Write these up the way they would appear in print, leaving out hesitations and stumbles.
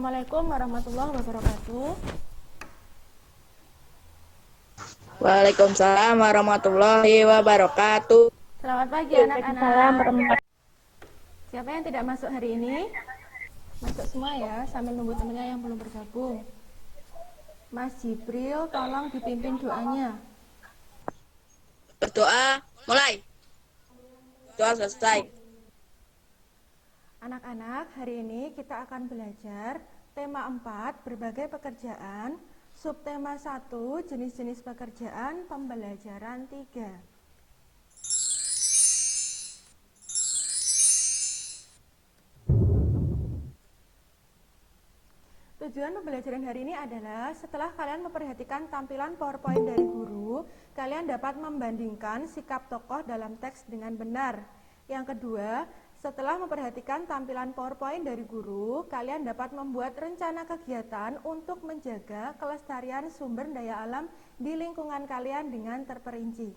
Assalamualaikum warahmatullahi wabarakatuh. Waalaikumsalam warahmatullahi wabarakatuh. Selamat pagi Waalaikumsalam anak-anak. warahmatullahi. Siapa yang tidak masuk hari ini? Masuk semua ya, sambil nunggu temennya yang belum bergabung. Mas Jibril, tolong dipimpin doanya. Berdoa mulai. Doa selesai. Anak-anak, hari ini kita akan belajar tema 4, berbagai pekerjaan, subtema 1, jenis-jenis pekerjaan, pembelajaran 3. Tujuan pembelajaran hari ini adalah setelah kalian memperhatikan tampilan PowerPoint dari guru, kalian dapat membandingkan sikap tokoh dalam teks dengan benar. Yang kedua, setelah memperhatikan tampilan PowerPoint dari guru, kalian dapat membuat rencana kegiatan untuk menjaga kelestarian sumber daya alam di lingkungan kalian dengan terperinci.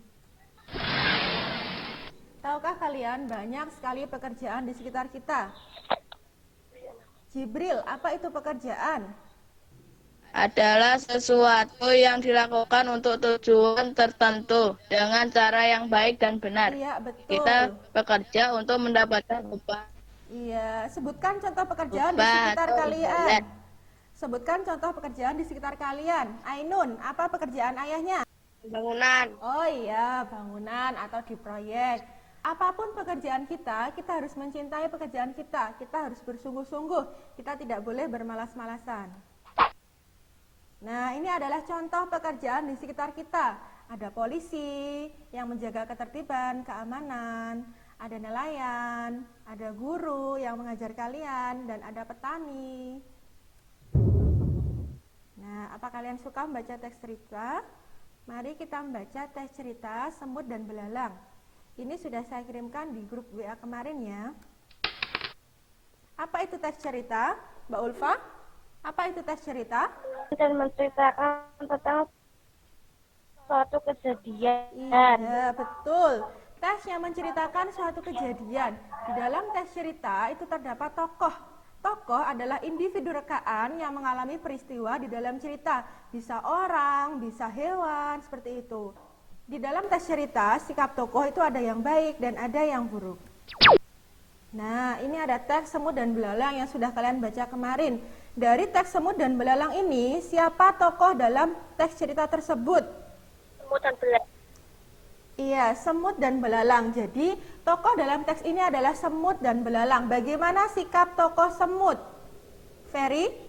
Tahukah kalian banyak sekali pekerjaan di sekitar kita? Jibril, apa itu pekerjaan? Adalah sesuatu yang dilakukan untuk tujuan tertentu dengan cara yang baik dan benar. Iya, betul. Kita bekerja untuk mendapatkan upah. Iya, sebutkan contoh pekerjaan di sekitar kalian. Sebutkan contoh pekerjaan di sekitar kalian. Ainun, apa pekerjaan ayahnya? Bangunan. Oh iya, bangunan atau di proyek. Apapun pekerjaan kita harus mencintai pekerjaan kita. Kita harus bersungguh-sungguh. Kita tidak boleh bermalas-malasan. Nah, ini adalah contoh pekerjaan di sekitar kita. Ada polisi yang menjaga ketertiban, keamanan, ada nelayan, ada guru yang mengajar kalian, dan ada petani. Nah, apa kalian suka membaca teks cerita? Mari kita membaca teks cerita Semut dan Belalang. Ini sudah saya kirimkan di grup WA kemarin ya. Apa itu teks cerita, Mbak Ulfa? Apa itu teks cerita? Dan menceritakan tentang suatu kejadian. Iya, betul. Teks yang menceritakan suatu kejadian. Di dalam teks cerita itu terdapat tokoh. Tokoh adalah individu rekaan yang mengalami peristiwa di dalam cerita. Bisa orang, bisa hewan, seperti itu. Di dalam teks cerita, sikap tokoh itu ada yang baik dan ada yang buruk. Nah, ini ada teks Semut dan Belalang yang sudah kalian baca kemarin. Dari teks Semut dan Belalang ini, siapa tokoh dalam teks cerita tersebut? Semut dan belalang. Iya, Semut dan Belalang. Jadi, tokoh dalam teks ini adalah Semut dan Belalang. Bagaimana sikap tokoh Semut? Ferry?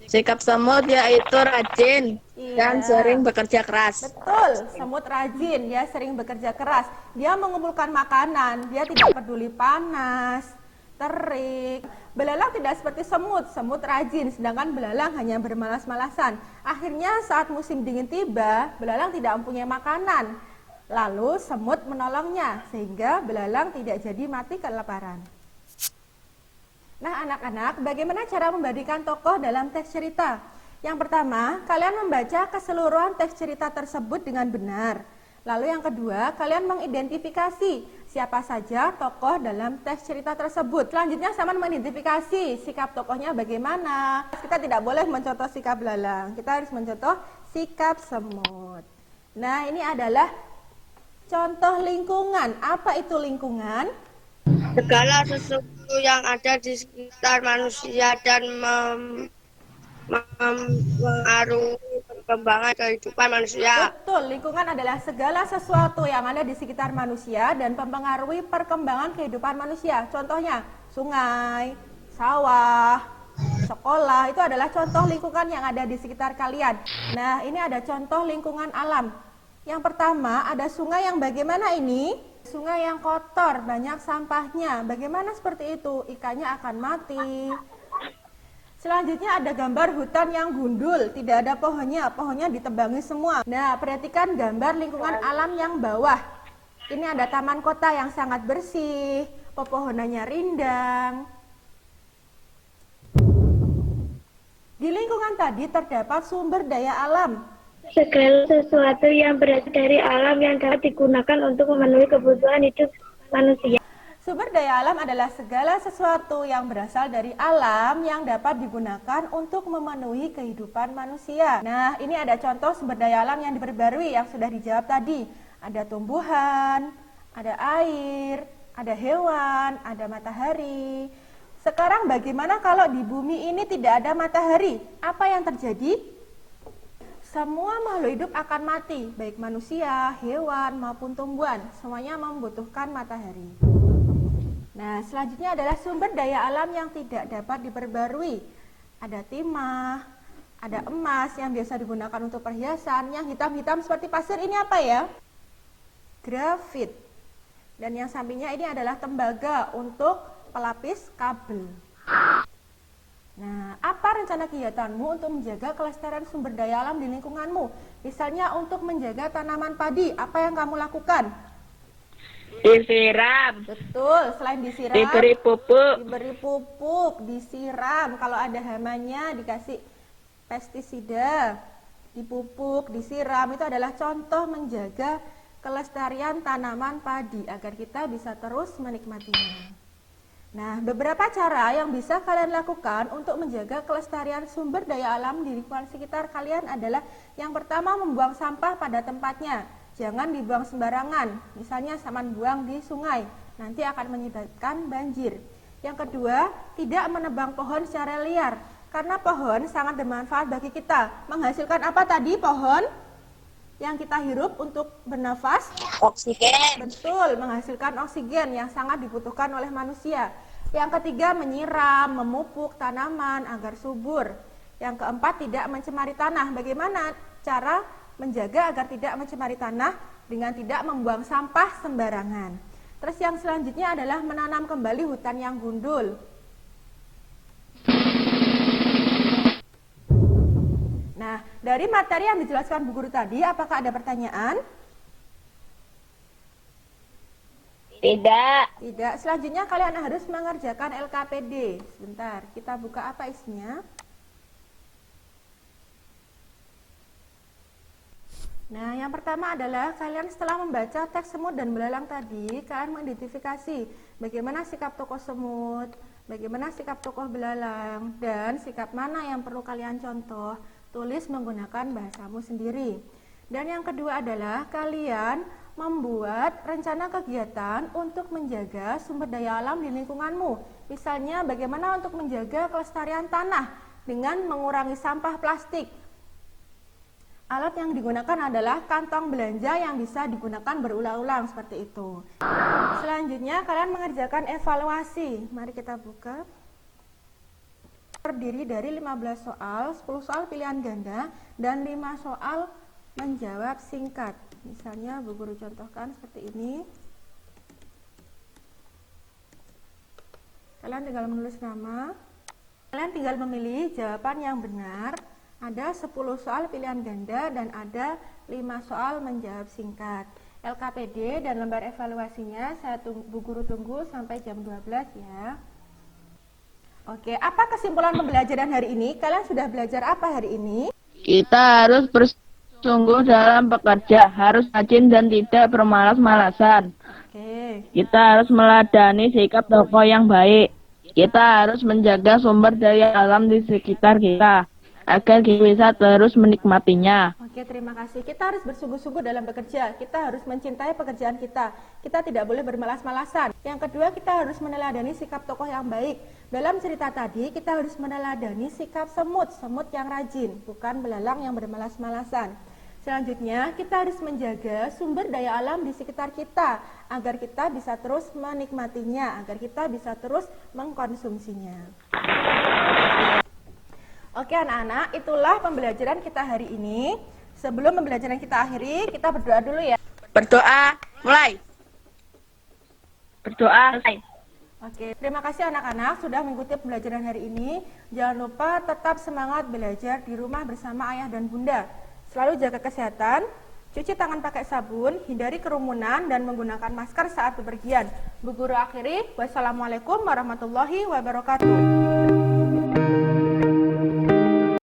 Sikap semut yaitu rajin dan Iya. sering bekerja keras. Betul, semut rajin, dia sering bekerja keras. Dia mengumpulkan makanan, dia tidak peduli panas, terik. Belalang tidak seperti semut, semut rajin, sedangkan belalang hanya bermalas-malasan. Akhirnya saat musim dingin tiba, belalang tidak mempunyai makanan. Lalu semut menolongnya, sehingga belalang tidak jadi mati kelaparan. Nah anak-anak, bagaimana cara membandingkan tokoh dalam teks cerita? Yang pertama, kalian membaca keseluruhan teks cerita tersebut dengan benar. Lalu yang kedua, kalian mengidentifikasi siapa saja tokoh dalam teks cerita tersebut. Selanjutnya sama mengidentifikasi sikap tokohnya bagaimana. Kita tidak boleh mencontoh sikap belalang, kita harus mencontoh sikap semut. Nah ini adalah contoh lingkungan. Apa itu lingkungan? Segala sesuatu yang ada di sekitar manusia dan mengaruhi perkembangan kehidupan manusia. Betul, lingkungan adalah segala sesuatu yang ada di sekitar manusia dan mempengaruhi perkembangan kehidupan manusia. Contohnya, sungai, sawah, sekolah, itu adalah contoh lingkungan yang ada di sekitar kalian. Nah, ini ada contoh lingkungan alam. Yang pertama, ada sungai yang bagaimana ini? Sungai yang kotor, banyak sampahnya. Bagaimana seperti itu? Ikannya akan mati. Selanjutnya ada gambar hutan yang gundul, tidak ada pohonnya, pohonnya ditebangi semua. Nah, perhatikan gambar lingkungan alam yang bawah. Ini ada taman kota yang sangat bersih, pepohonannya rindang. Di lingkungan tadi terdapat sumber daya alam. Segala sesuatu yang berasal dari alam yang dapat digunakan untuk memenuhi kebutuhan hidup manusia. Sumber daya alam adalah segala sesuatu yang berasal dari alam yang dapat digunakan untuk memenuhi kehidupan manusia. Nah, ini ada contoh sumber daya alam yang diperbarui yang sudah dijawab tadi. Ada tumbuhan, ada air, ada hewan, ada matahari. Sekarang bagaimana kalau di bumi ini tidak ada matahari? Apa yang terjadi? Semua makhluk hidup akan mati, baik manusia, hewan, maupun tumbuhan. Semuanya membutuhkan matahari. Nah, selanjutnya adalah sumber daya alam yang tidak dapat diperbarui. Ada timah, ada emas yang biasa digunakan untuk perhiasan. Yang hitam-hitam seperti pasir ini apa ya? Grafit. Dan yang sampingnya ini adalah tembaga untuk pelapis kabel. Nah, apa rencana kegiatanmu untuk menjaga kelestarian sumber daya alam di lingkunganmu? Misalnya untuk menjaga tanaman padi, apa yang kamu lakukan? Disiram, Betul, selain disiram, diberi pupuk, disiram. Kalau ada hamanya dikasih pestisida, dipupuk, disiram. Itu adalah contoh menjaga kelestarian tanaman padi agar kita bisa terus menikmatinya. Nah, beberapa cara yang bisa kalian lakukan untuk menjaga kelestarian sumber daya alam di lingkungan sekitar kalian adalah yang pertama, membuang sampah pada tempatnya. Jangan dibuang sembarangan, misalnya saman buang di sungai, nanti akan menyebabkan banjir. Yang kedua, tidak menebang pohon secara liar, karena pohon sangat bermanfaat bagi kita. Menghasilkan apa tadi pohon? Yang kita hirup untuk bernafas? oksigen. Betul, menghasilkan oksigen yang sangat dibutuhkan oleh manusia. Yang ketiga, menyiram, memupuk tanaman agar subur. Yang keempat, tidak mencemari tanah. Bagaimana cara menjaga agar tidak mencemari tanah? Dengan tidak membuang sampah sembarangan. Terus yang selanjutnya adalah menanam kembali hutan yang gundul. Nah, dari materi yang dijelaskan Bu Guru tadi, apakah ada pertanyaan? Tidak. Tidak. Selanjutnya kalian harus mengerjakan LKPD. Sebentar, kita buka apa isinya. Nah, yang pertama adalah kalian setelah membaca teks semut dan belalang tadi, kalian mengidentifikasi bagaimana sikap tokoh semut, bagaimana sikap tokoh belalang, dan sikap mana yang perlu kalian contoh. Tulis menggunakan bahasamu sendiri. Dan yang kedua adalah kalian membuat rencana kegiatan untuk menjaga sumber daya alam di lingkunganmu. Misalnya bagaimana untuk menjaga kelestarian tanah dengan mengurangi sampah plastik. Alat yang digunakan adalah kantong belanja yang bisa digunakan berulang-ulang seperti itu. Selanjutnya kalian mengerjakan evaluasi. Mari kita buka. Terdiri dari 15 soal, 10 soal pilihan ganda, dan 5 soal menjawab singkat. Misalnya Bu Guru contohkan seperti ini. Kalian tinggal menulis nama. Kalian tinggal memilih jawaban yang benar. Ada 10 soal pilihan ganda dan ada 5 soal menjawab singkat. LKPD dan lembar evaluasinya Bu Guru tunggu sampai jam 12 ya. Oke, apa kesimpulan pembelajaran hari ini? Kalian sudah belajar apa hari ini? Kita harus bersungguh dalam bekerja, harus rajin dan tidak bermalas-malasan. Oke. Kita harus meladani sikap tokoh yang baik. Kita harus menjaga sumber daya alam di sekitar kita, agar kita bisa terus menikmatinya. Oke, terima kasih. Kita harus bersungguh-sungguh dalam bekerja. Kita harus mencintai pekerjaan kita. Kita tidak boleh bermalas-malasan. Yang kedua, kita harus meneladani sikap tokoh yang baik. Dalam cerita tadi, kita harus meneladani sikap semut yang rajin, bukan belalang yang bermalas-malasan. Selanjutnya, kita harus menjaga sumber daya alam di sekitar kita, agar kita bisa terus menikmatinya, agar kita bisa terus mengkonsumsinya. Oke anak-anak, itulah pembelajaran kita hari ini. Sebelum pembelajaran kita akhiri, kita berdoa dulu ya. Berdoa, mulai. Berdoa, mulai. Oke, terima kasih anak-anak sudah mengikuti pembelajaran hari ini. Jangan lupa tetap semangat belajar di rumah bersama ayah dan bunda. Selalu jaga kesehatan, cuci tangan pakai sabun, hindari kerumunan, dan menggunakan masker saat bepergian. Bu Guru akhiri, wassalamualaikum warahmatullahi wabarakatuh.